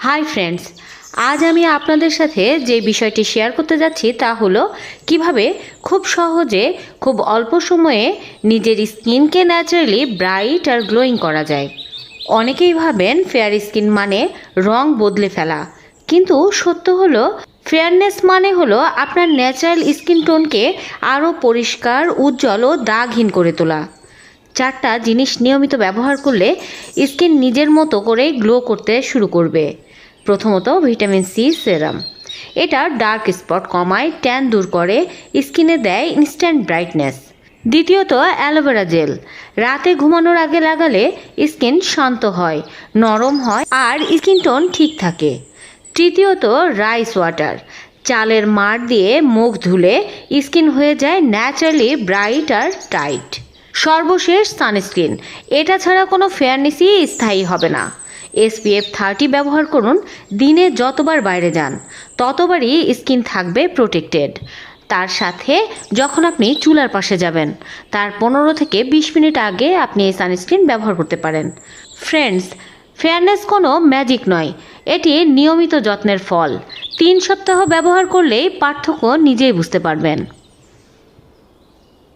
Hi friends, আজ আমি আপনাদের সাথে যে বিষয়টি শেয়ার করতে যাচ্ছি তা হলো কিভাবে খুব সহজে খুব অল্প সময়ে নিজের স্কিনকে ন্যাচারালি ব্রাইট আর গ্লোয়িং করা যায়। অনেকেই ভাবেন ফেয়ার স্কিন মানে রং বদলে ফেলা, কিন্তু সত্য হলো ফেয়ারনেস মানে হলো আপনার ন্যাচারাল স্কিন টোনকে আরও পরিষ্কার, উজ্জ্বল ও দাগহীন করে তোলা। চারটা জিনিস নিয়মিত ব্যবহার করলে স্কিন নিজের মতো করে গ্লো করতে শুরু করবে। প্রথমত, ভিটামিন সি সেরাম। এটা ডার্ক স্পট কমায়, ট্যান দূর করে, স্কিনে দেয় ইনস্ট্যান্ট ব্রাইটনেস। দ্বিতীয়ত, অ্যালোভেরা জেল। রাতে ঘুমানোর আগে লাগালে স্কিন শান্ত হয়, নরম হয় আর স্কিন টোন ঠিক থাকে। তৃতীয়ত, রাইস ওয়াটার। চালের মাড় দিয়ে মুখ ধুলে স্কিন হয়ে যায় ন্যাচারালি ব্রাইট আর টাইট। সর্বশেষ, সানস্ক্রিন। এটা ছাড়া কোনো ফেয়ারনেসই স্থায়ী হবে না। SPF 30 ব্যবহার করুন। দিনে যতবার বাইরে যান ততবারই স্কিন থাকবে প্রোটেক্টেড। তার সাথে যখন আপনি চুলার পাশে যাবেন তার 15 থেকে 20 মিনিট আগে আপনি এই সানস্ক্রিন ব্যবহার করতে পারেন। ফ্রেন্ডস, ফেয়ারনেস কোনো ম্যাজিক নয়, এটি নিয়মিত যত্নের ফল। 3 সপ্তাহ ব্যবহার করলেই পার্থক্য নিজেই বুঝতে পারবেন।